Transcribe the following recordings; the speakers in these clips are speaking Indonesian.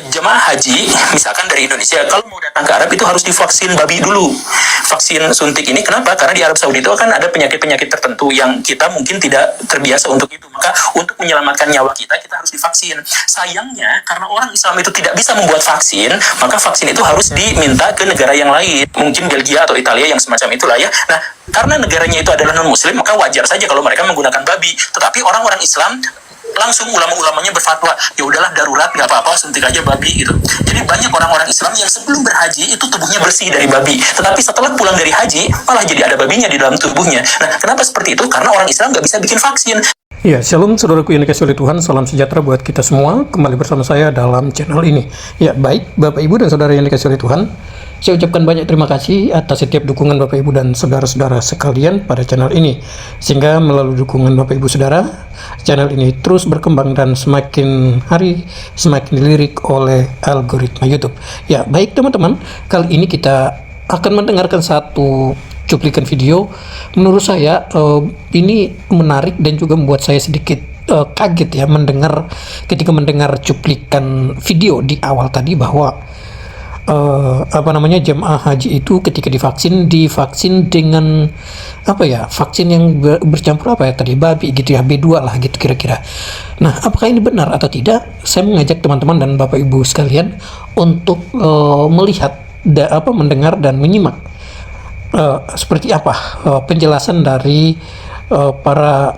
Jemaah haji misalkan dari Indonesia kalau mau datang ke Arab itu harus divaksin babi dulu. Vaksin suntik ini kenapa? Karena di Arab Saudi itu kan ada penyakit-penyakit tertentu yang kita mungkin tidak terbiasa untuk itu. Maka untuk menyelamatkan nyawa kita harus divaksin. Sayangnya karena orang Islam itu tidak bisa membuat vaksin, maka vaksin itu harus diminta ke negara yang lain. Mungkin Belgia atau Italia yang semacam itulah ya. Nah, karena negaranya itu adalah non-muslim, maka wajar saja kalau mereka menggunakan babi. Tetapi orang-orang Islam langsung ulama-ulamanya berfatwa, ya udahlah darurat nggak apa-apa suntik aja babi gitu. Jadi banyak orang-orang Islam yang sebelum berhaji itu tubuhnya bersih dari babi, tetapi setelah pulang dari haji malah jadi ada babinya di dalam tubuhnya. Nah, kenapa seperti itu? Karena orang Islam nggak bisa bikin vaksin. Ya, shalom saudaraku yang dikasihi oleh Tuhan, salam sejahtera buat kita semua. Kembali bersama saya dalam channel ini. Ya, baik Bapak Ibu dan Saudara yang dikasihi oleh Tuhan, saya ucapkan banyak terima kasih atas setiap dukungan Bapak Ibu dan saudara-saudara sekalian pada channel ini. Sehingga melalui dukungan Bapak Ibu Saudara, channel ini terus berkembang dan semakin hari semakin dilirik oleh algoritma YouTube. Ya, baik teman-teman, kali ini kita akan mendengarkan satu cuplikan video. Menurut saya ini menarik dan juga membuat saya sedikit kaget ya ketika mendengar cuplikan video di awal tadi bahwa jemaah haji itu ketika divaksin dengan vaksin yang bercampur babi gitu ya, B2 lah gitu kira-kira. Nah, apakah ini benar atau tidak? Saya mengajak teman-teman dan Bapak Ibu sekalian untuk melihat mendengar dan menyimak seperti apa penjelasan dari para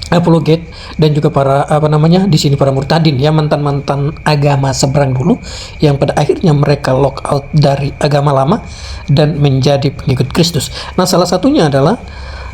apologet dan juga para di sini para murtadin ya, mantan agama seberang dulu yang pada akhirnya mereka lock out dari agama lama dan menjadi pengikut Kristus. Nah, salah satunya adalah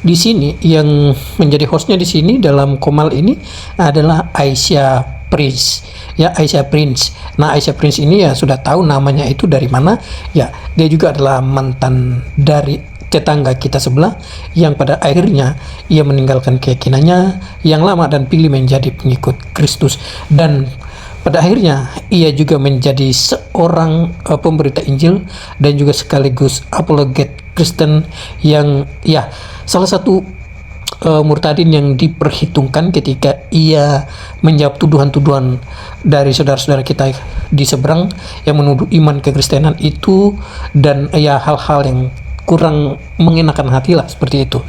di sini yang menjadi hostnya di sini dalam Komal ini adalah Aisyah Prince ya, Aisyah Prince. Nah, Aisyah Prince ini ya sudah tahu namanya itu dari mana ya, dia juga adalah mantan dari tetangga kita sebelah yang pada akhirnya ia meninggalkan keyakinannya yang lama dan pilih menjadi pengikut Kristus, dan pada akhirnya ia juga menjadi seorang pemberita Injil dan juga sekaligus apologet Kristen yang ya salah satu murtadin yang diperhitungkan ketika ia menjawab tuduhan-tuduhan dari saudara-saudara kita di seberang yang menuduh iman kekristenan itu dan ya hal-hal yang kurang mengenakan hati lah seperti itu.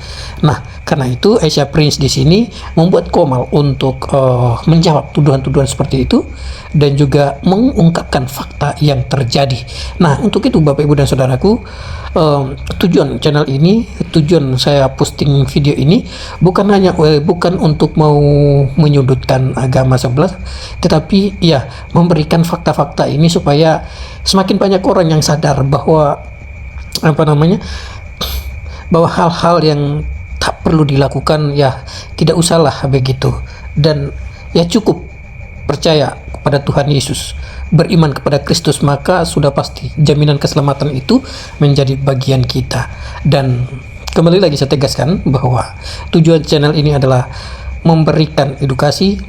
Nah, karena itu Aisyah Prince di sini membuat Komal untuk menjawab tuduhan-tuduhan seperti itu dan juga mengungkapkan fakta yang terjadi. Nah, untuk itu Bapak Ibu dan Saudaraku, tujuan channel ini, tujuan saya posting video ini bukan untuk mau menyudutkan agama sebelah, tetapi ya memberikan fakta-fakta ini supaya semakin banyak orang yang sadar bahwa bahwa hal-hal yang tak perlu dilakukan ya tidak usahlah begitu, dan ya cukup percaya kepada Tuhan Yesus, beriman kepada Kristus, maka sudah pasti jaminan keselamatan itu menjadi bagian kita. Dan kembali lagi saya tegaskan bahwa tujuan channel ini adalah memberikan edukasi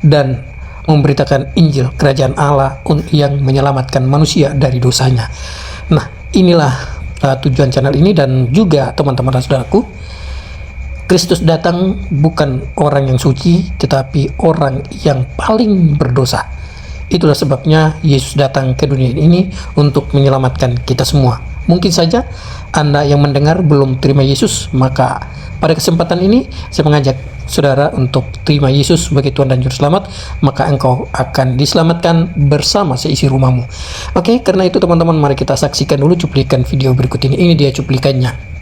dan memberitakan Injil Kerajaan Allah yang menyelamatkan manusia dari dosanya. Nah, inilah tujuan channel ini dan juga teman-teman dan saudaraku. Kristus datang bukan orang yang suci, tetapi orang yang paling berdosa. Itulah sebabnya Yesus datang ke dunia ini untuk menyelamatkan kita semua. Mungkin saja Anda yang mendengar belum terima Yesus, maka pada kesempatan ini saya mengajak saudara untuk terima Yesus sebagai Tuhan dan Juru Selamat, maka engkau akan diselamatkan bersama seisi rumahmu. Oke, karena itu teman-teman, mari kita saksikan dulu cuplikan video berikut ini. Ini dia cuplikannya.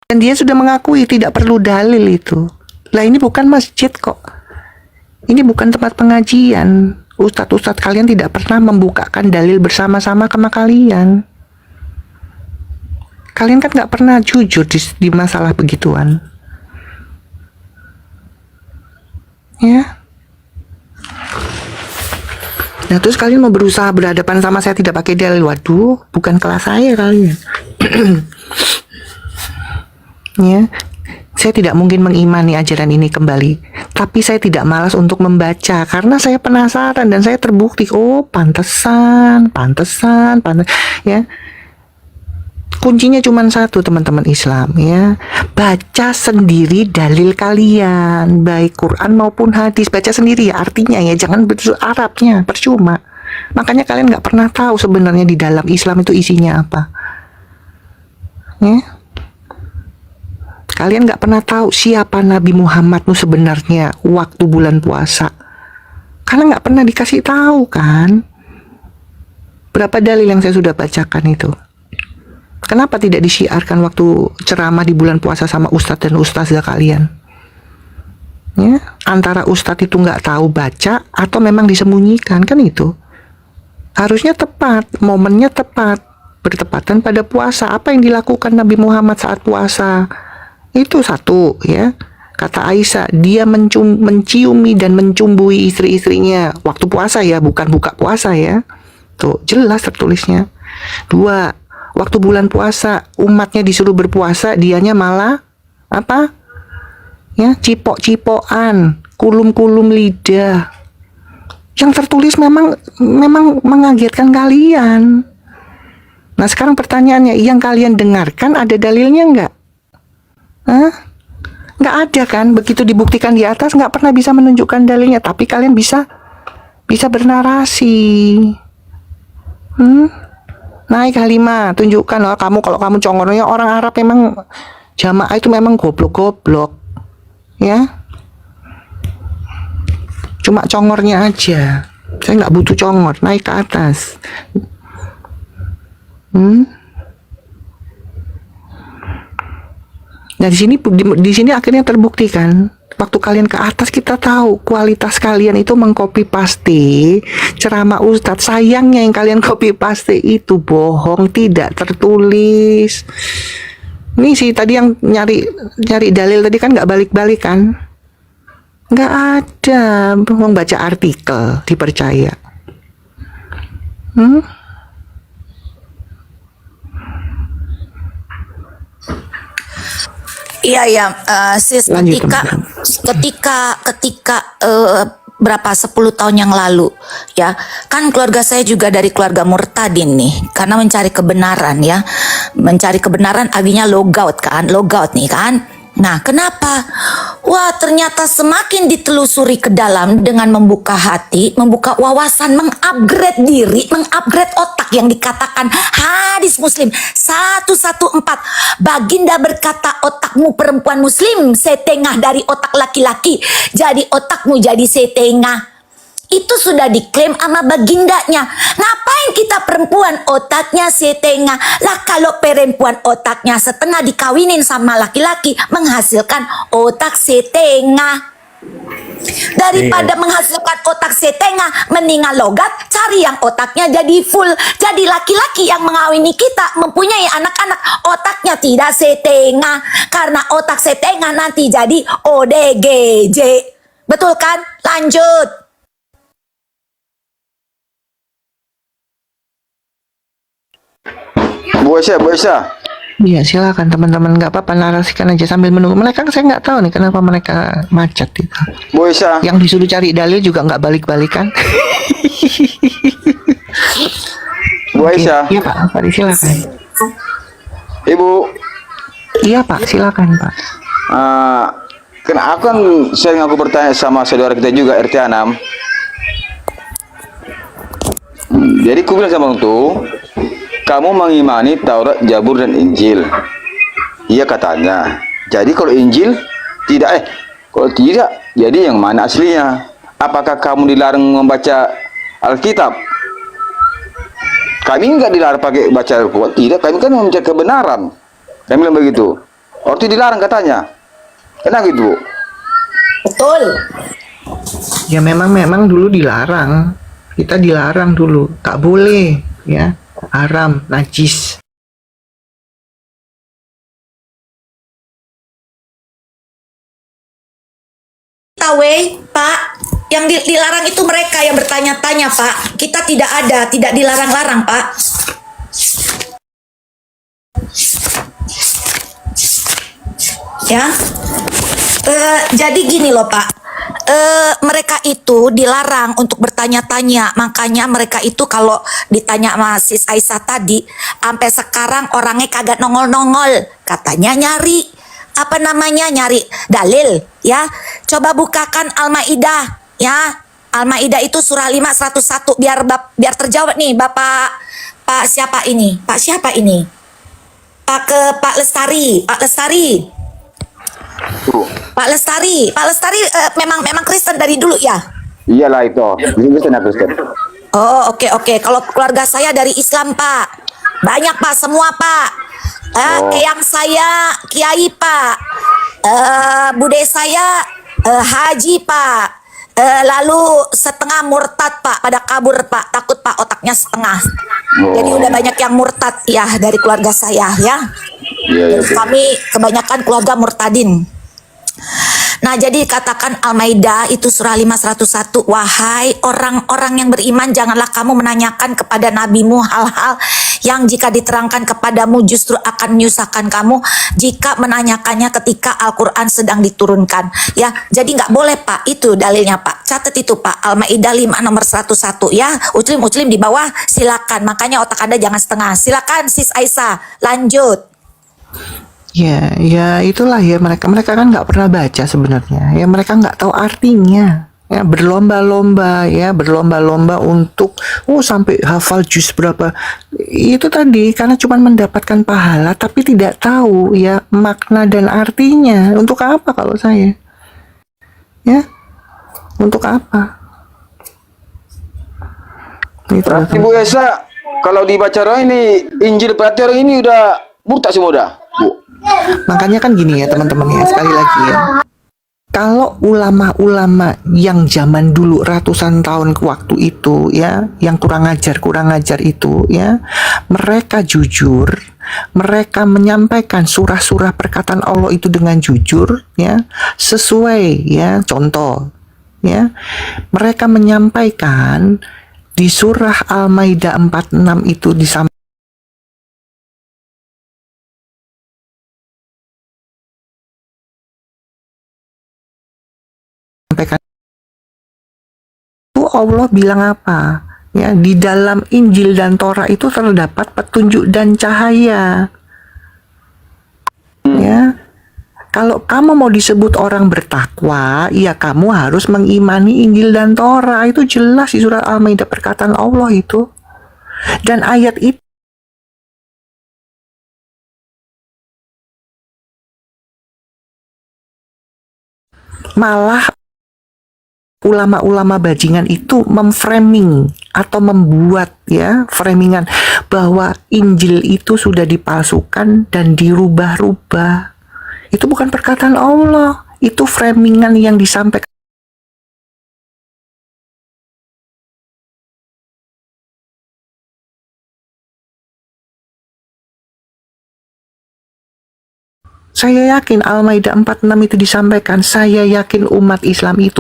Dan dia sudah mengakui tidak perlu dalil itu. Lah, ini bukan masjid kok. Ini bukan tempat pengajian. Ustadz-ustadz kalian tidak pernah membukakan dalil bersama-sama sama kalian. Kalian kan nggak pernah jujur di masalah begituan. Ya. Nah, terus kalian mau berusaha berhadapan sama saya tidak pakai dalil. Waduh, bukan kelas saya kalian. Ya. Saya tidak mungkin mengimani ajaran ini kembali, tapi saya tidak malas untuk membaca karena saya penasaran dan saya terbukti, oh pantesan, ya. Kuncinya cuma satu, teman-teman Islam, ya. Baca sendiri dalil kalian, baik Quran maupun hadis, baca sendiri ya artinya ya, jangan betul Arabnya, percuma. Makanya kalian nggak pernah tahu sebenarnya di dalam Islam itu isinya apa. Ya. Kalian nggak pernah tahu siapa Nabi Muhammad itu sebenarnya waktu bulan puasa. Kalian nggak pernah dikasih tahu kan? Berapa dalil yang saya sudah bacakan itu? Kenapa tidak disiarkan waktu ceramah di bulan puasa sama ustadz dan ustazah kalian? Ya, antara ustadz itu nggak tahu baca atau memang disembunyikan, kan itu? Harusnya tepat, momennya tepat, bertepatan pada puasa. Apa yang dilakukan Nabi Muhammad saat puasa? Itu satu, ya. Kata Aisyah, dia menciumi dan mencumbui istri-istrinya waktu puasa ya, bukan buka puasa ya. Tuh, jelas tertulisnya. Dua, waktu bulan puasa umatnya disuruh berpuasa, dianya malah apa? Ya, cipok-cipokan, kulum-kulum lidah. Yang tertulis memang mengagetkan kalian. Nah, sekarang pertanyaannya, yang kalian dengarkan ada dalilnya nggak? Hah? Nggak ada kan? Begitu dibuktikan di atas nggak pernah bisa menunjukkan dalilnya, tapi kalian bisa bernarasi. Naik Halimah, tunjukkan loh kamu, kalau kamu congornya orang Arab memang jamaah itu memang goblok-goblok, ya. Cuma congornya aja. Saya nggak butuh congor, naik ke atas. Nah di sini akhirnya terbukti kan, waktu kalian ke atas kita tahu kualitas kalian itu mengcopy paste ceramah ustadz. Sayangnya yang kalian copy paste itu bohong, tidak tertulis. Ini sih tadi yang nyari dalil tadi kan nggak balik-balik kan, nggak ada. Mau baca artikel dipercaya. Iya ya, sis, Lanjut, ketika berapa 10 tahun yang lalu ya, kan keluarga saya juga dari keluarga murtadin nih, karena mencari kebenaran ya, mencari kebenaran artinya logout nih kan. Nah, kenapa? Wah, ternyata semakin ditelusuri ke dalam dengan membuka hati, membuka wawasan, mengupgrade diri, mengupgrade otak yang dikatakan hadis Muslim 114. Baginda berkata, otakmu perempuan Muslim setengah dari otak laki-laki, jadi otakmu jadi setengah. Itu sudah diklaim sama bagindanya. Ngapain kita perempuan otaknya setengah? Lah kalau perempuan otaknya setengah dikawinin sama laki-laki menghasilkan otak setengah. Daripada menghasilkan otak setengah, mendingan logat cari yang otaknya jadi full. Jadi laki-laki yang mengawini kita mempunyai anak-anak otaknya tidak setengah. Karena otak setengah nanti jadi ODGJ. Betul kan? Lanjut. Bu Aisyah. Iya, silakan teman-teman, nggak apa-apa, narasikan aja sambil menunggu. Mereka saya nggak tahu nih kenapa mereka macet gitu. Bu Aisyah. Yang disuruh cari dalil juga nggak balik-balikan. Bu Aisyah. Iya Pak, silakan. Ibu. Iya Pak, silakan Pak. Kan aku sering bertanya sama saudara kita juga RT 6. Jadi aku bilang sama itu, kamu mengimani Taurat, Zabur dan Injil. Iya katanya. Jadi kalau Injil tidak, kalau tidak, jadi yang mana aslinya? Apakah kamu dilarang membaca Alkitab? Kami enggak dilarang pakai baca Alkitab. Tidak, kami kan mencari kebenaran. Kami bilang begitu. Orti dilarang katanya. Kenapa gitu? Betul. Ya memang dulu dilarang. Kita dilarang dulu, tak boleh, ya, haram, najis. Tawe, Pak, yang dilarang itu mereka yang bertanya-tanya, Pak. Kita tidak ada, tidak dilarang-larang, Pak. Ya, Jadi gini loh Pak, mereka itu dilarang untuk bertanya-tanya, makanya mereka itu kalau ditanya sama Sis Aisyah tadi, sampai sekarang orangnya kagak nongol-nongol, katanya nyari apa namanya, nyari dalil ya. Coba bukakan Al-Maidah ya, Al-Maidah itu surah 5 101, biar terjawab nih Pak siapa ini, Pak Lestari. Tuh. Pak Lestari memang Kristen dari dulu ya? Iyalah itu. Kristen ya Kristen. Oh, oke. Kalau keluarga saya dari Islam, Pak. Banyak, Pak, semua, Pak. Eyang saya kiai, Pak. Bude saya haji, Pak. Lalu setengah murtad, Pak, pada kabur, Pak. Takut, Pak, otaknya setengah. Jadi udah banyak yang murtad ya dari keluarga saya ya. Iya. Kami kebanyakan keluarga murtadin. Nah, jadi katakan Al-Maidah itu surah 5 101, wahai orang-orang yang beriman, janganlah kamu menanyakan kepada nabimu hal-hal yang jika diterangkan kepadamu justru akan menyusahkan kamu jika menanyakannya ketika Al-Quran sedang diturunkan. Ya, jadi nggak boleh Pak, itu dalilnya Pak. Catat itu Pak, Al-Maidah 5 nomor 101 ya. Muslim di bawah silakan, makanya otak Anda jangan setengah. Silakan Sis Aisyah, lanjut. Ya itulah ya, mereka kan nggak pernah baca sebenarnya. Ya mereka nggak tahu artinya. Ya berlomba-lomba untuk sampai hafal juz berapa. Itu tadi karena cuma mendapatkan pahala tapi tidak tahu ya makna dan artinya. Untuk apa kalau saya? Ya, untuk apa? Itu. Berarti Bu Esa, kalau dibaca orang ini Injil berarti orang ini udah murtad semua dah, Bu. Makanya kan gini ya teman-teman ya, sekali lagi ya. Kalau ulama-ulama yang zaman dulu ratusan tahun ke waktu itu ya, yang kurang ajar itu ya, mereka jujur, mereka menyampaikan surah-surah perkataan Allah itu dengan jujur ya, sesuai ya, contoh ya. Mereka menyampaikan di surah Al-Maidah 46 itu disampaikan itu Allah bilang apa? Ya, di dalam Injil dan Torah itu terdapat petunjuk dan cahaya. Ya. Kalau kamu mau disebut orang bertakwa, ya kamu harus mengimani Injil dan Torah. Itu jelas di surat Al-Maidah perkataan Allah itu. Dan ayat itu malah ulama-ulama bajingan itu memframing atau membuat ya framingan bahwa Injil itu sudah dipalsukan dan dirubah-rubah. Itu bukan perkataan Allah, itu framingan yang disampaikan. Saya yakin Al-Maidah 46 itu disampaikan, saya yakin umat Islam itu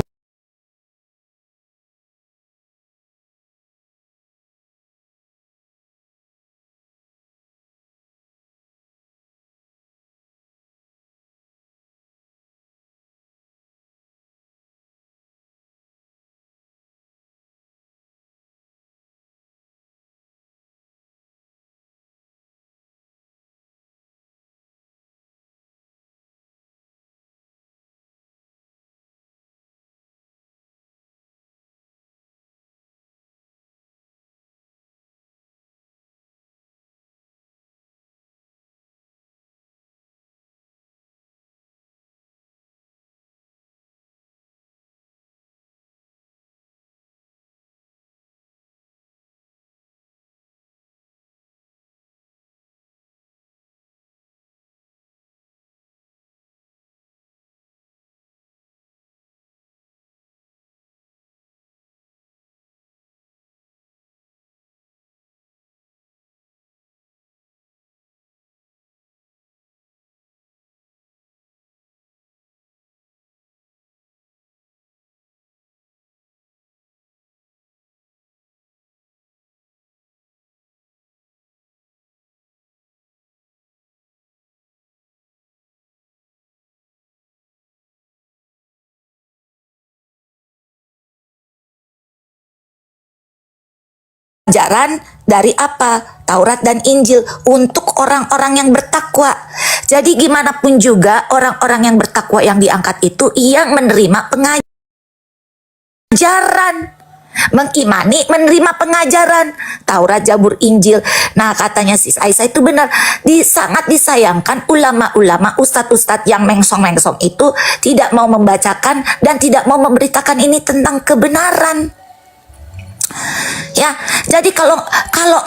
pengajaran dari apa? Taurat dan Injil untuk orang-orang yang bertakwa. Jadi gimana pun juga orang-orang yang bertakwa yang diangkat itu yang menerima pengajaran, mengimani, menerima pengajaran Taurat, Zabur, Injil. Nah, katanya Sis Aisyah itu benar, sangat disayangkan ulama-ulama, ustadz-ustadz yang mengsong-mengsong itu tidak mau membacakan dan tidak mau memberitakan ini tentang kebenaran. Ya, jadi kalau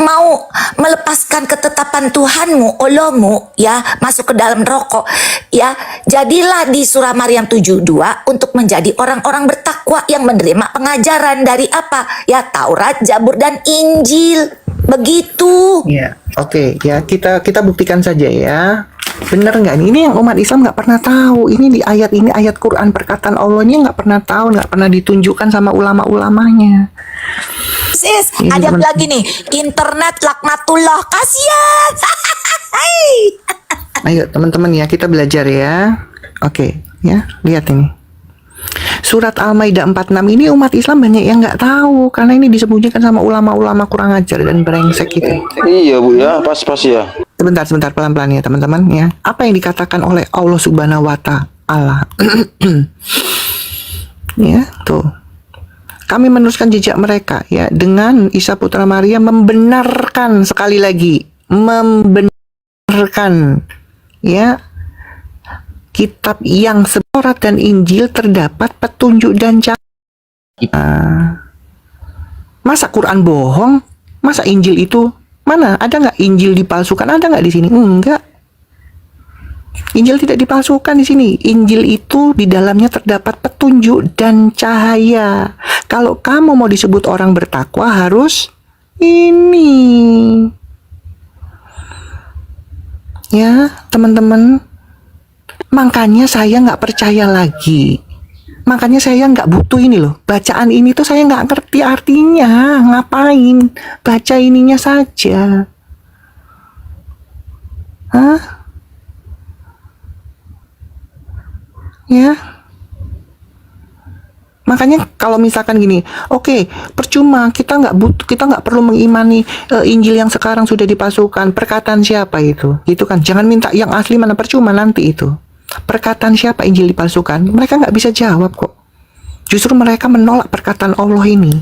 mau melepaskan ketetapan Tuhanmu, Allahmu, ya, masuk ke dalam rokok, ya, jadilah di surah Maryam 72 untuk menjadi orang-orang bertakwa yang menerima pengajaran dari apa? Ya, Taurat, Zabur, dan Injil. Begitu. Ya, oke, ya kita buktikan saja ya. Bener nggak nih? Ini yang umat Islam nggak pernah tahu. Ini di ayat ini, ayat Quran perkataan Allah ini nggak pernah tahu, nggak pernah ditunjukkan sama ulama-ulamanya. Sis, Ini ada teman- lagi nih, internet laknatullah, kasihan. Ayo teman-teman ya, kita belajar ya. Oke, ya, lihat ini. Surat Al-Maidah 46 ini umat Islam banyak yang nggak tahu karena ini disembunyikan sama ulama-ulama kurang ajar dan brengsek gitu. Iya Bu ya, pas ya. Sebentar pelan-pelan ya teman-teman ya. Apa yang dikatakan oleh Allah Subhanahu wa taala? Ya, tuh. Kami meneruskan jejak mereka ya dengan Isa putra Maria membenarkan, sekali lagi membenarkan ya, kitab yang Taurat dan Injil terdapat petunjuk dan cahaya. Masa Quran bohong? Masa Injil itu mana? Ada nggak Injil dipalsukan? Ada nggak di sini? Enggak. Injil tidak dipalsukan di sini. Injil itu di dalamnya terdapat petunjuk dan cahaya. Kalau kamu mau disebut orang bertakwa harus ini. Ya, teman-teman. Makanya saya nggak percaya lagi. Makanya saya nggak butuh ini loh. Bacaan ini tuh saya nggak ngerti artinya. Ngapain? Baca ininya saja. Hah? Ya. Makanya kalau misalkan gini, oke, percuma, kita nggak perlu mengimani Injil yang sekarang sudah dipalsukan. Perkataan siapa itu? Gitu kan? Jangan minta yang asli, mana percuma nanti itu. Perkataan siapa Injil dipalsukan? Mereka nggak bisa jawab kok. Justru mereka menolak perkataan Allah ini.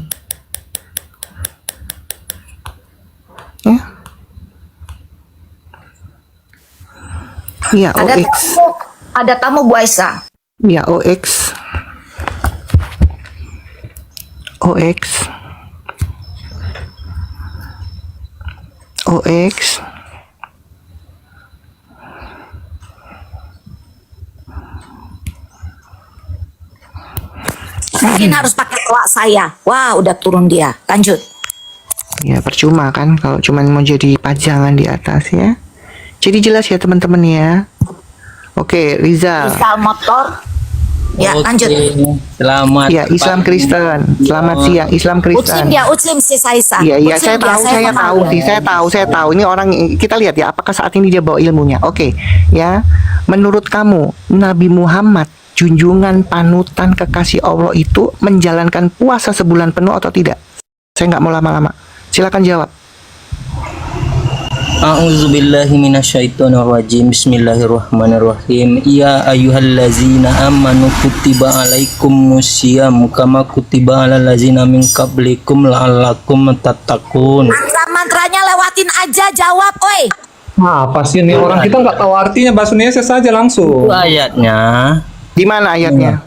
Ya. Ya, OX. Ada tamu Bu Aisyah. Ya, OX. OX. OX. Mungkin harus pakai toa saya. Wah, udah turun dia. Lanjut. Ya, percuma kan kalau cuma mau jadi pajangan di atas ya. Jadi jelas ya teman-teman ya. Oke, Rizal. Misal motor. Ya, Oke, lanjut. Selamat. Ya, Islam Kristen. Selamat siang, Islam Muslim Kristen. dia, Muslim si Saisa. Iya, iya, Muslim saya dia, tahu, saya kenal tahu dia. sih, saya tahu. Ini orang, kita lihat ya, apakah saat ini dia bawa ilmunya. Oke, ya. Menurut kamu, Nabi Muhammad, junjungan panutan kekasih Allah itu menjalankan puasa sebulan penuh atau tidak? Saya nggak mau lama-lama. Silakan jawab. A'udzubillahi minasyaitonirrajim. Bismillahirrahmanirrahim. Ya ayyuhallazina amanu kutiba alaikumusiyam kama kutiba alal ladzina min qablikum la'allakum tattaqun. Mantra-mantranya lewatin aja, jawab, oi. Apa sih ini orang kita nggak tahu artinya, bahasa Indonesia saja langsung. Itu ayatnya. Di mana ayatnya?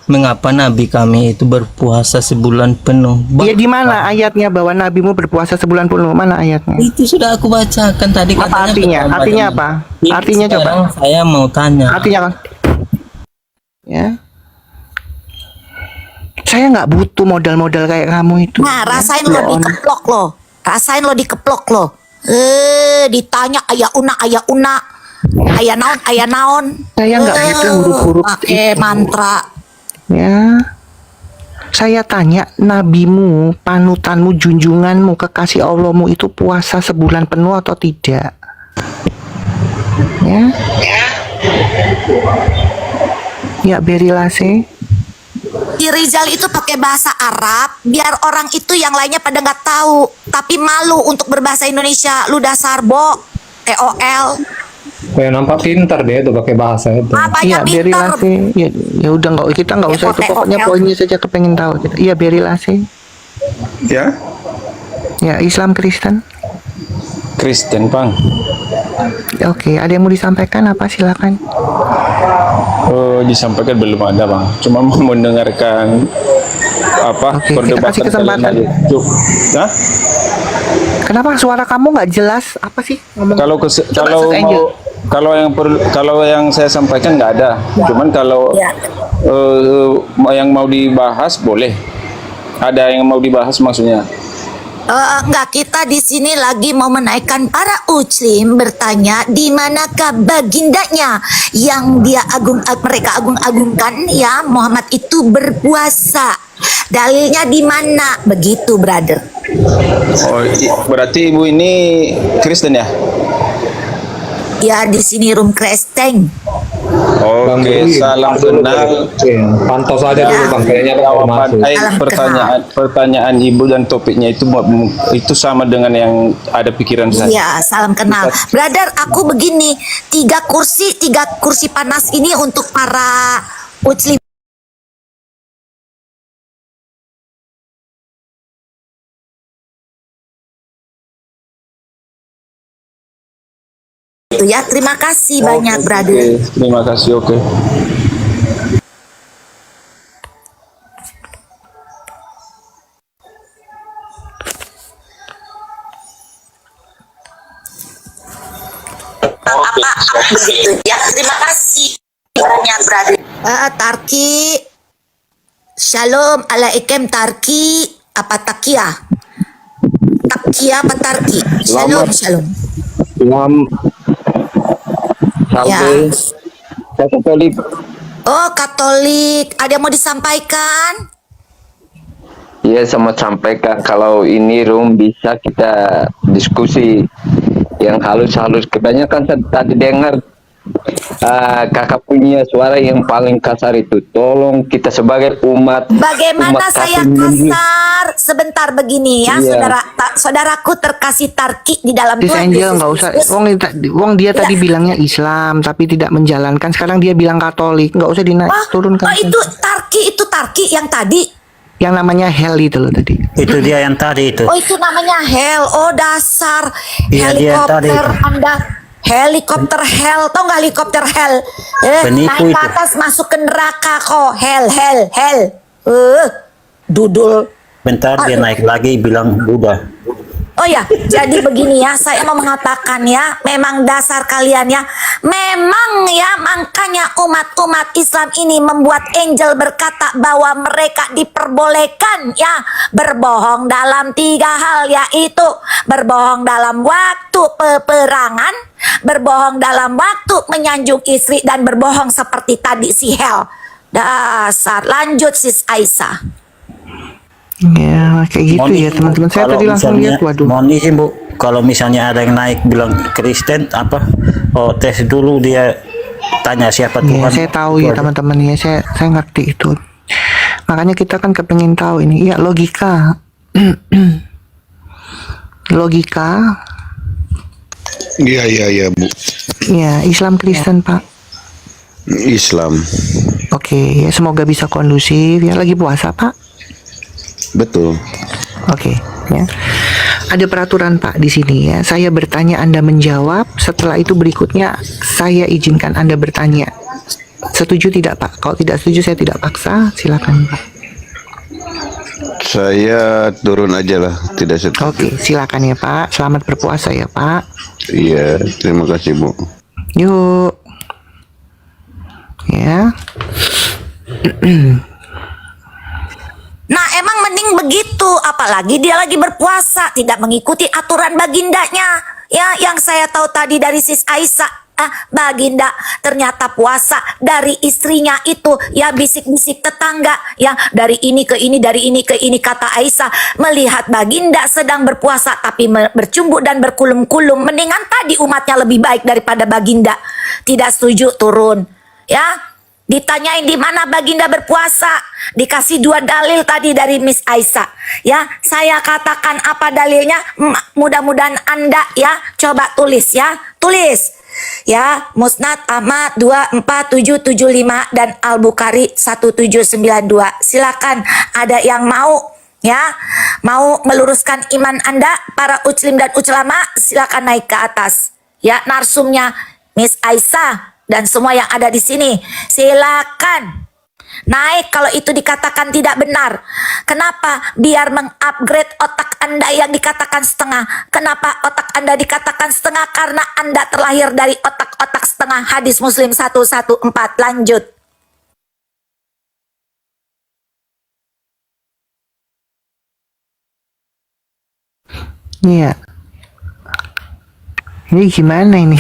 Mengapa Nabi kami itu berpuasa sebulan penuh? Ya di mana ayatnya bahwa nabimu berpuasa sebulan penuh? Mana ayatnya? Itu sudah aku bacakan tadi. Apa katanya artinya? betul, Artinya Pak apa? Jami. Artinya coba. Sekarang saya mau tanya. Artinya kan? Ya. Saya nggak butuh modal-modal kayak kamu itu. Nah, rasain Ya, lo on. dikeplok lo. Rasain lo dikeplok lo. Ditanya ayah una. Ayah naon. Saya nggak butuh huruf-huruf Pakai itu. mantra. Ya. Saya tanya, nabimu, panutanmu, junjunganmu, kekasih Allahmu itu puasa sebulan penuh atau tidak? Ya. Ya, Berilase. Si Rizal itu pakai bahasa Arab biar orang itu yang lainnya pada nggak tahu, tapi malu untuk berbahasa Indonesia. Lu dasar TOL. Kayak nampak pintar dia tuh pakai bahasa itu. Iya, Banyak Berry pintar. Lase. Ya udah kita nggak usah itu, pokoknya poinnya saja kepengen tahu. Iya, Berry Lase. Ya, Ya, Islam Kristen. Kristen, Bang. Oke, ada yang mau disampaikan apa? Silakan. Oh, disampaikan belum ada, Bang. Cuma mau mendengarkan apa Oke, kita perdebatan kasih kesempatan. kalian aja. Hah? Kenapa suara kamu nggak jelas? Apa sih ngomong? Kalau Coba Set Angel. kalau yang saya sampaikan nggak ada. Cuman kalau Ya. yang mau dibahas boleh. Ada yang mau dibahas maksudnya. Enggak, kita di sini lagi mau menaikkan para Muslim bertanya di manakah bagindanya yang mereka agung-agungkan ya, Muhammad itu berpuasa. Dalilnya di mana? Begitu, brother. Oh, berarti ibu ini Kristen ya? Ya, di sini room Kristen. Bang Oke, Budi, salam kenal. pantau saja dulu Bang, kayaknya ada Jawaban Salam pertanyaan ibu dan topiknya itu sama dengan yang ada pikiran saya. Iya, salam kenal. Brother, aku begini, tiga kursi panas ini untuk para Muslim. Itu ya, terima kasih banyak, brother. Oke, terima kasih. Oke. Begitu ya, terima kasih banyak, brother. Tarki, shalom alaikum Tarki, apa takia? Takia apa Tarki? Shalom, shalom. Ya. Saya Katolik. Oh, Katolik. Ada yang mau disampaikan? Iya, sama sampaikan kalau ini room bisa kita diskusi yang halus-halus. Kebanyakan saya tadi dengar kakak punya suara yang paling kasar itu. Tolong kita sebagai umat. Bagaimana umat saya kafir ini. kasar? Sebentar begini ya, Iya. saudaraku terkasih Tarki di dalam Sis Tuhan Angel Yesus nggak usah. Kristus. Wong dia tadi bilangnya Islam tapi tidak menjalankan. Sekarang dia bilang Katolik. Nggak usah dinaik turunkan. itu Tarki yang tadi. Yang namanya hell itu loh tadi. Itu dia yang tadi itu. Oh, itu namanya hell. Oh, dasar Iya, dia helikopter tadi. Anda. Helikopter hell, tau nggak helikopter hell? Penipu Naik ke itu. atas masuk ke neraka kok. Hell. Dudul. Bentar dia naik lagi bilang Buddha. Oh ya, jadi begini ya, saya mau mengatakan ya, memang dasar kalian ya, memang ya, makanya umat-umat Islam ini membuat Angel berkata bahwa mereka diperbolehkan ya, berbohong dalam 3 hal, yaitu berbohong dalam waktu peperangan, berbohong dalam waktu menyanjung istri, dan berbohong seperti tadi si Hel. Dasar, lanjut sis Aisyah. Ya kayak gitu Mohon ya izin, teman-teman. Saya kalau tadi langsung misalnya- lihat, waduh. Mohon izin Bu, kalau misalnya ada yang naik bilang Kristen apa? Oh, tes dulu dia tanya siapa Ya, Tuhan. saya tahu ya Itu aja. teman-teman ya, saya ngerti itu. Makanya kita kan kepengen tahu ini. Ya logika, logika. Iya Bu. Ya Islam Kristen Pak. Islam. Oke, ya semoga bisa kondusif. Ya lagi puasa Pak. Betul. Oke, ya. Ada peraturan Pak di sini ya. Saya bertanya, Anda menjawab. Setelah itu berikutnya saya izinkan Anda bertanya. Setuju tidak Pak? Kalau tidak setuju saya tidak paksa. Silakan Pak. Saya turun aja lah, tidak setuju. Oke, silakan ya Pak. Selamat berpuasa ya Pak. Iya, terima kasih Bu. Yuk. Ya. Nah, emang mending begitu, apalagi dia lagi berpuasa, tidak mengikuti aturan bagindanya. Ya, yang saya tahu tadi dari sis Aisyah, Baginda ternyata puasa dari istrinya itu, ya bisik-bisik tetangga, ya dari ini ke ini, dari ini ke ini, kata Aisyah, melihat Baginda sedang berpuasa tapi bercumbu dan berkulum-kulum, mendingan tadi umatnya lebih baik daripada Baginda. Tidak setuju, turun. Ya, Ditanyain di mana Baginda berpuasa, dikasih 2 dalil tadi dari Miss Aisyah. Ya, saya katakan apa dalilnya? Mudah-mudahan Anda ya coba tulis ya, tulis. Ya, Musnad Ahmad 24775 dan Al Bukhari 1792. Silakan ada yang mau ya, mau meluruskan iman Anda, para uclim dan uclama, silakan naik ke atas. Ya, narsumnya Miss Aisyah dan semua yang ada di sini, silakan naik kalau itu dikatakan tidak benar. Kenapa? Biar mengupgrade otak Anda yang dikatakan setengah. Kenapa otak Anda dikatakan setengah? Karena Anda terlahir dari otak-otak setengah. Hadis Muslim 114. Lanjut. Iya. Ini gimana ini?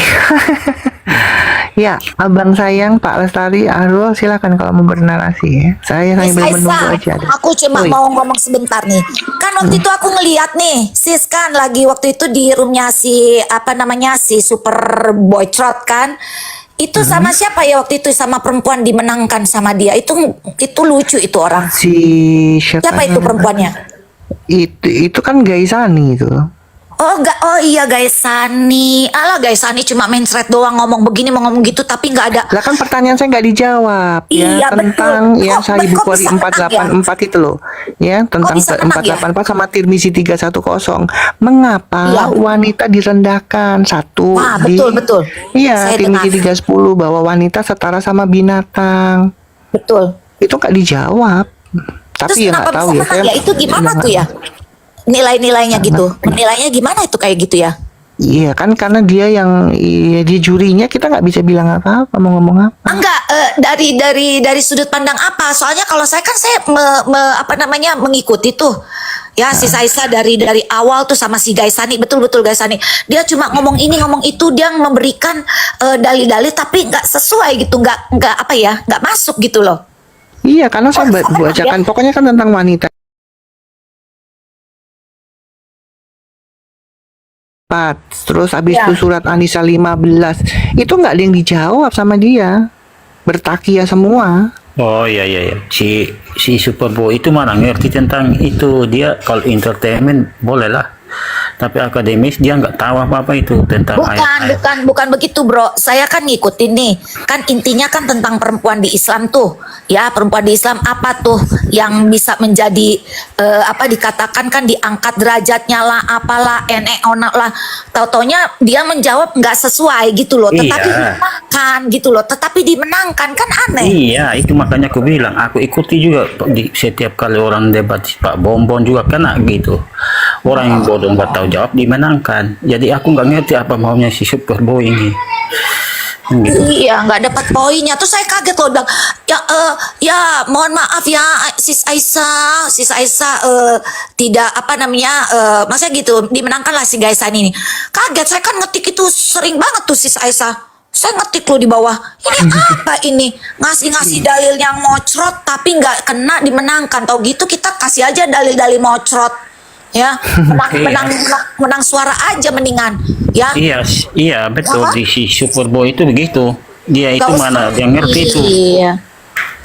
Ya, abang sayang Pak Lestari, Arul, silakan kalau mau bernarasi ya. Saya Miss sambil menunggu Aisyah, aja. aku cuma Woi. mau ngomong sebentar nih. Kan waktu itu aku ngeliat nih, sis kan lagi waktu itu di roomnya si apa namanya si Super Boy Trot kan. Itu sama siapa ya waktu itu, sama perempuan dimenangkan sama dia. Itu lucu itu orang. Si Siapa itu perempuannya? Itu kan Gaisani itu. Oh enggak, oh iya Gaisani. Alah Gaisani cuma mencret doang, ngomong begini mau ngomong gitu tapi nggak ada. Lah kan pertanyaan saya nggak dijawab Iya, ya tentang betul. yang Kok- Sahih kok Bukhari bisa menang 484 itu loh. Ya, tentang bisa menang ya? 484 sama Tirmizi 310. Mengapa Iya. wanita direndahkan? Satu Wah, di betul. Iya, Saya Tirmizi dengar. 310 bahwa wanita setara sama binatang. Betul. Itu nggak dijawab. Terus Tapi ya kenapa nggak tahu bisa ya. menang ya? Itu gimana tuh ya? Nilai-nilainya gitu. Nilainya gimana itu kayak gitu ya? Iya kan karena dia yang dia jurinya, kita nggak bisa bilang apa-apa, mau ngomong apa. Enggak, dari sudut pandang apa? Soalnya kalau saya kan saya apa namanya mengikuti tuh. Ya si Saisa dari awal tuh sama si Gaisani, betul-betul Gaisani. Dia cuma ngomong ini ngomong itu, dia memberikan dalil-dalil tapi nggak sesuai gitu, nggak apa ya, nggak masuk gitu loh. Iya karena saya sama bacakan pokoknya kan tentang wanita. Terus habis Ya. itu surat An-Nisa 15 itu nggak ada yang dijawab sama dia, bertakia semua. Oh iya iya iya. Si Superboy itu mana ngerti tentang itu. Dia kalau entertainment boleh lah. Tapi akademis dia nggak tahu apa-apa itu tentang Bukan begitu bro. Saya kan ngikutin nih. Kan intinya kan tentang perempuan di Islam tuh. Ya perempuan di Islam apa tuh yang bisa menjadi apa dikatakan kan diangkat derajatnya lah, apalah, onak lah. Tau-taunya dia menjawab nggak sesuai gitu loh. Tetapi Iya. dimenangkan gitu loh. Tetapi dimenangkan kan aneh. Iya, itu makanya aku bilang, aku ikuti juga di setiap kali orang debat Pak Bonbon juga kena gitu. Orang yang bodoh nggak tahu jawab dimenangkan. Jadi aku nggak ngerti apa maunya si Superboy ini. Gitu. Iya, nggak dapat poinnya. Terus saya kaget loh, bilang, ya, mohon maaf ya, Sis Aisyah, tidak apa namanya, maksudnya gitu, dimenangkanlah si Gaisan ini. Kaget, saya kan ngetik itu sering banget tuh Sis Aisyah. Saya ngetik loh di bawah, ini apa ini? Ngasih dalil yang mocrot tapi nggak kena dimenangkan. Tau gitu kita kasih aja dalil-dalil mocrot. Ya, menang suara aja mendingan. Ya. Iya betul. Apa? Di si Superboy itu begitu. Dia itu Nggak mana usah. yang ngerti itu. Iya.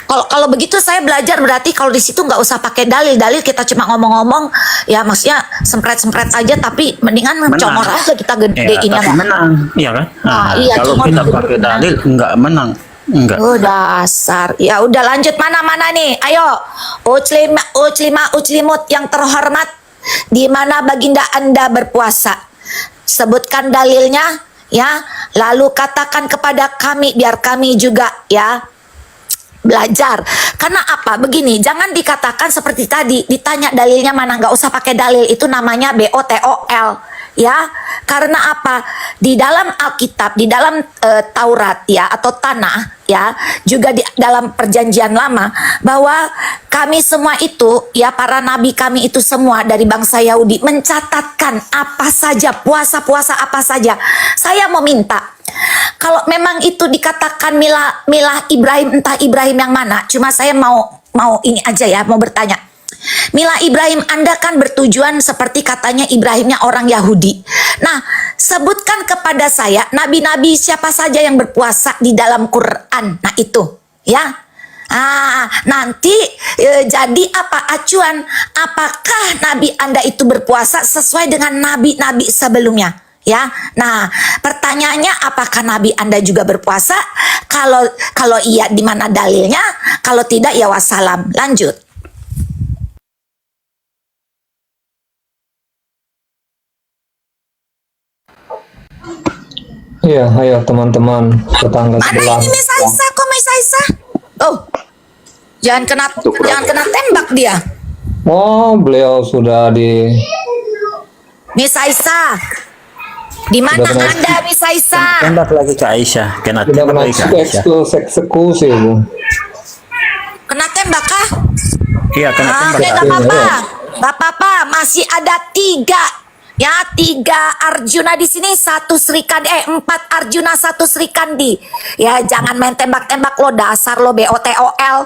Kalau begitu saya belajar berarti kalau di situ nggak usah pakai dalil kita cuma ngomong-ngomong ya maksudnya sempret aja tapi mendingan mencongor aja kita gedein ya Tapi nggak? menang, iya kan? Nah, iya, kalau cuma kita begitu pakai menang. dalil nggak menang, enggak. Oh dasar. Ya udah lanjut mana nih. Ayo. Uclimut yang terhormat, di mana baginda Anda berpuasa? Sebutkan dalilnya ya. Lalu katakan kepada kami biar kami juga ya belajar. Karena apa? Begini, jangan dikatakan seperti tadi, ditanya dalilnya mana, nggak usah pakai dalil, itu namanya BOTOL. Ya, karena apa? Di dalam Alkitab, di dalam Taurat ya atau Tanah ya, juga di dalam Perjanjian Lama bahwa kami semua itu ya para nabi kami itu semua dari bangsa Yahudi mencatatkan apa saja puasa-puasa apa saja. Saya mau minta kalau memang itu dikatakan milah Ibrahim, entah Ibrahim yang mana, cuma saya mau ini aja ya, mau bertanya. Milah Ibrahim Anda kan bertujuan seperti katanya Ibrahimnya orang Yahudi. Nah, sebutkan kepada saya nabi-nabi siapa saja yang berpuasa di dalam Quran. Nah itu ya. Nanti jadi apa acuan? Apakah Nabi Anda itu berpuasa sesuai dengan nabi-nabi sebelumnya? Ya, nah pertanyaannya apakah Nabi Anda juga berpuasa? Kalau iya, di mana dalilnya? Kalau tidak, ya wassalam. Lanjut. Iya, ayo teman-teman tetangga Mana sebelah. ini Miss Aisyah? Kok Miss Aisyah? Oh, jangan kena tembak dia. Oh, beliau sudah di Miss Aisyah, di mana Sudah kena- Anda, Miss Aisyah? Tembak lagi ke Aisyah, kena sudah tembak kena lagi ke Aisyah. eksekusi, Bu. Kena tembak kah? Iya, kena tembak. Oke, nggak apa-apa, nggak apa-apa. Masih ada tiga Arjuna di sini, 4 Arjuna, 1 Sri Kandi. Ya, jangan main tembak-tembak lo, dasar lo BOTOL.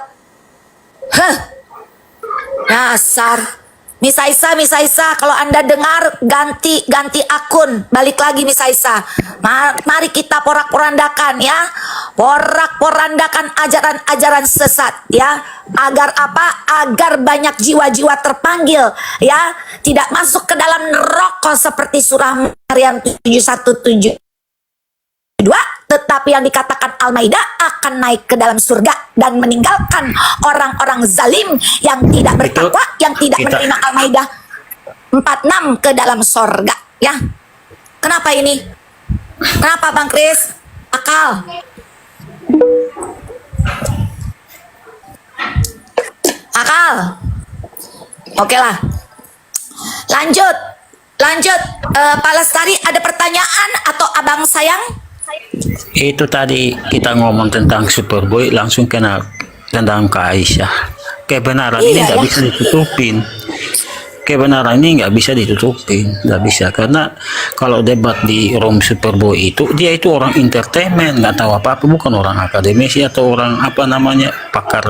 Dasar. Miss Aisyah, kalau Anda dengar, ganti akun, balik lagi Miss Aisyah. Mari kita porak-porandakan ya, porak-porandakan ajaran-ajaran sesat ya, agar apa? Agar banyak jiwa-jiwa terpanggil ya, tidak masuk ke dalam neraka seperti surah Maryam 717. Tetapi yang dikatakan Al-Maidah akan naik ke dalam surga dan meninggalkan orang-orang zalim yang tidak bertakwa, yang tidak menerima Al-Maidah 46 ke dalam surga ya. Kenapa ini? Kenapa Bang Kris? Akal. Oke lah. Lanjut. Pak Lestari, ada pertanyaan atau Abang sayang? Itu tadi kita ngomong tentang Superboy, langsung kena tentang ke Aisyah. Kebenaran ini nggak bisa ditutupin. Kebenaran ini nggak bisa ditutupin, nggak bisa, karena kalau debat di room Superboy itu, dia itu orang entertainment, nggak tahu apa-apa, bukan orang akademisi atau orang apa namanya pakar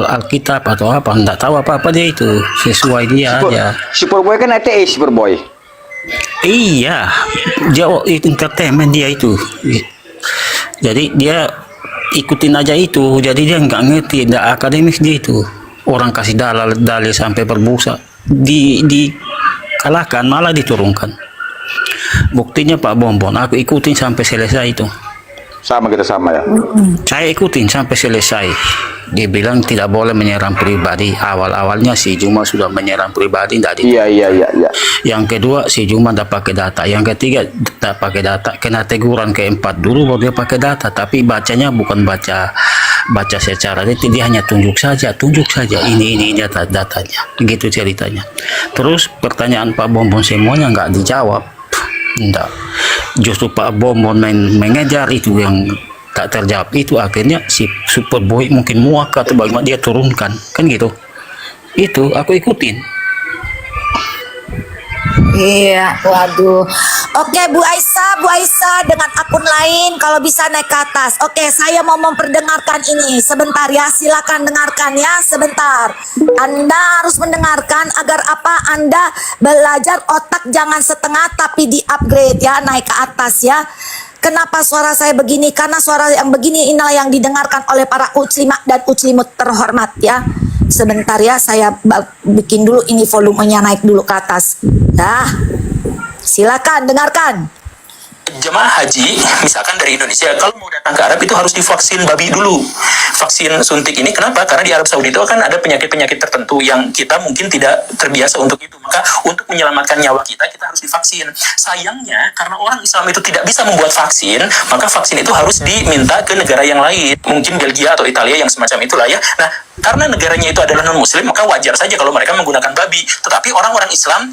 Alkitab atau apa, nggak tahu apa-apa dia itu, sesuai dia aja. Superboy kan ateis, Superboy. Iya, dia entertainment dia itu. Jadi dia ikutin aja itu. Jadi dia nggak ngerti, nggak akademis dia itu. Orang kasih dalil sampai berbusa, dikalahkan malah diturunkan. Buktinya Pak Bonbon, aku ikutin sampai selesai itu. Sama, kita sama ya. Saya ikutin sampai selesai. Dia bilang tidak boleh menyerang pribadi. Awal-awalnya si Juma sudah menyerang pribadi, tidak di. Iya. Yang kedua si Juma tidak pakai data. Yang ketiga tidak pakai data. Kena teguran keempat dulu baru dia pakai data. Tapi bacanya bukan baca secara detail. Dia hanya tunjuk saja. Ini datanya. Gitu ceritanya. Terus pertanyaan Pak Bonbon semuanya nggak dijawab. Enggak. Justru Pak Bonbon mengejar itu yang tak terjawab, itu akhirnya si Superboy mungkin muak atau bagaimana dia turunkan, kan gitu. Itu aku ikutin. Iya, waduh. Oke, Bu Aisyah dengan akun lain kalau bisa naik ke atas. Oke, saya mau memperdengarkan ini sebentar ya. Silakan dengarkan ya sebentar. Anda harus mendengarkan agar apa? Anda belajar otak jangan setengah tapi di-upgrade ya, naik ke atas ya. Kenapa suara saya begini? Karena suara yang begini inilah yang didengarkan oleh para uclimak dan uclimut terhormat ya. Sebentar ya, saya bikin dulu ini volumenya naik dulu ke atas. Nah, silakan dengarkan. Jemaah haji, misalkan dari Indonesia, kalau mau datang ke Arab itu harus divaksin babi dulu. Vaksin suntik ini kenapa? Karena di Arab Saudi itu kan ada penyakit-penyakit tertentu yang kita mungkin tidak terbiasa untuk itu. Maka untuk menyelamatkan nyawa kita harus divaksin. Sayangnya, karena orang Islam itu tidak bisa membuat vaksin, maka vaksin itu harus diminta ke negara yang lain. Mungkin Belgia atau Italia yang semacam itulah ya. Nah, karena negaranya itu adalah non-muslim, maka wajar saja kalau mereka menggunakan babi. Tetapi orang-orang Islam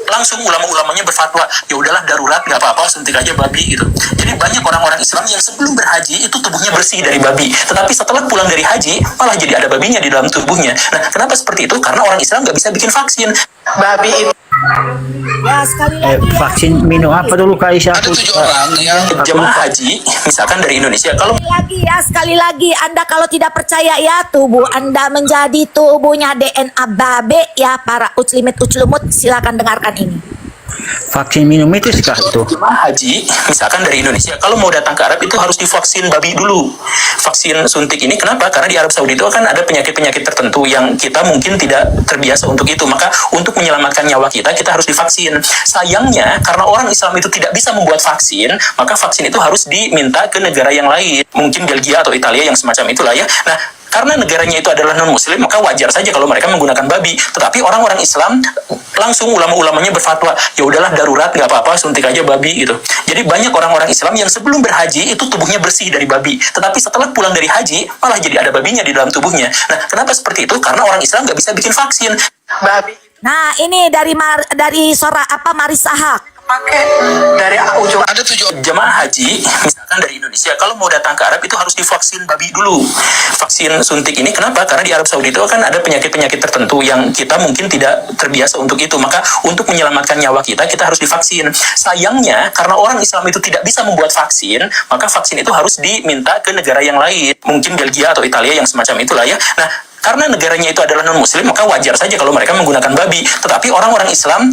langsung ulama-ulamanya berfatwa, ya udahlah darurat, nggak apa-apa, suntik aja babi gitu. Jadi banyak orang-orang Islam yang sebelum berhaji itu tubuhnya bersih dari babi, tetapi setelah pulang dari haji malah jadi ada babinya di dalam tubuhnya. Nah, kenapa seperti itu? Karena orang Islam nggak bisa bikin vaksin. Babi itu Ya, sekali lagi ya. Vaksin minum apa dulu Kak Aisyah? jemaah haji, misalkan dari Indonesia, kalau Sekali lagi Anda kalau tidak percaya ya, tubuh Anda menjadi tubuhnya DNA babe ya, para uclimit uclumut, silakan dengarkan ini. Vaksin minumitis kah itu? Jemaah haji, misalkan dari Indonesia, kalau mau datang ke Arab itu harus divaksin babi dulu. Vaksin suntik ini kenapa? Karena di Arab Saudi itu kan ada penyakit-penyakit tertentu yang kita mungkin tidak terbiasa untuk itu. Maka untuk menyelamatkan nyawa kita harus divaksin. Sayangnya, karena orang Islam itu tidak bisa membuat vaksin, maka vaksin itu harus diminta ke negara yang lain. Mungkin Belgia atau Italia yang semacam itulah ya. Nah, karena negaranya itu adalah non-muslim, maka wajar saja kalau mereka menggunakan babi. Tetapi orang-orang Islam langsung ulama-ulamanya berfatwa, ya udahlah darurat, nggak apa-apa, suntik aja babi gitu. Jadi banyak orang-orang Islam yang sebelum berhaji itu tubuhnya bersih dari babi. Tetapi setelah pulang dari haji, malah jadi ada babinya di dalam tubuhnya. Nah, kenapa seperti itu? Karena orang Islam nggak bisa bikin vaksin. Babi Nah, ini dari Marisa Haq. pakai dari ujung ada 7 jemaah haji misalkan dari Indonesia kalau mau datang ke Arab itu harus divaksin babi dulu. Vaksin suntik ini kenapa? Karena di Arab Saudi itu kan ada penyakit-penyakit tertentu yang kita mungkin tidak terbiasa untuk itu. Maka untuk menyelamatkan nyawa kita harus divaksin. Sayangnya karena orang Islam itu tidak bisa membuat vaksin, maka vaksin itu harus diminta ke negara yang lain. Mungkin Belgia atau Italia yang semacam itulah ya. Nah, karena negaranya itu adalah non-muslim, maka wajar saja kalau mereka menggunakan babi. Tetapi orang-orang Islam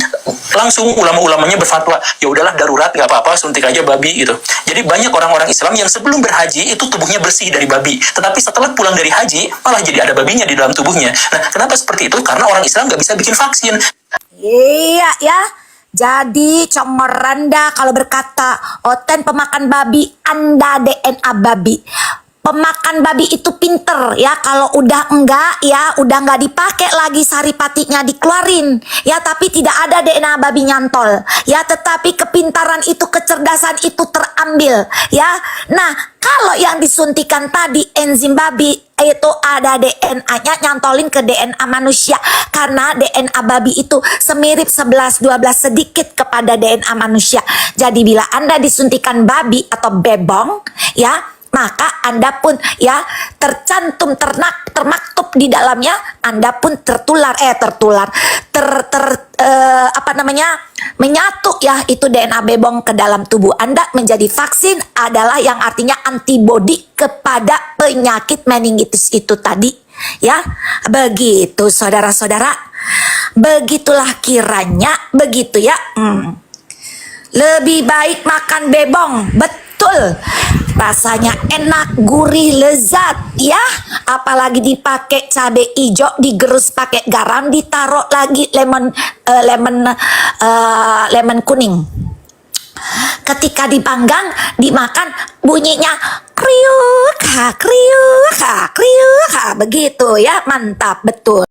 langsung ulama-ulamanya berfatwa, ya udahlah darurat, nggak apa-apa, suntik aja babi gitu. Jadi banyak orang-orang Islam yang sebelum berhaji itu tubuhnya bersih dari babi. Tetapi setelah pulang dari haji, malah jadi ada babinya di dalam tubuhnya. Nah, kenapa seperti itu? Karena orang Islam nggak bisa bikin vaksin. Iya ya. Jadi Comoranda kalau berkata Oten pemakan babi, Anda DNA babi. Pemakan babi itu pinter ya, kalau udah nggak dipakai lagi saripatinya dikeluarin ya, tapi tidak ada DNA babi nyantol ya, tetapi kepintaran itu, kecerdasan itu terambil ya. Nah, kalau yang disuntikan tadi enzim babi itu ada DNA-nya nyantolin ke DNA manusia, karena DNA babi itu semirip 11-12 sedikit kepada DNA manusia. Jadi bila Anda disuntikan babi atau bebong ya, maka Anda pun ya tercantum, termaktub di dalamnya, Anda pun menyatu ya itu DNA bebong ke dalam tubuh Anda, menjadi vaksin adalah yang artinya antibodi kepada penyakit meningitis itu tadi ya. Begitu saudara-saudara, begitulah kiranya begitu ya. Lebih baik makan bebong, betul. Rasanya enak, gurih, lezat ya. Apalagi dipakai cabai hijau, digerus pakai garam, ditaruh lagi lemon kuning. Ketika dipanggang, dimakan bunyinya kriuk, kriuk, kriuk, begitu ya. Mantap betul.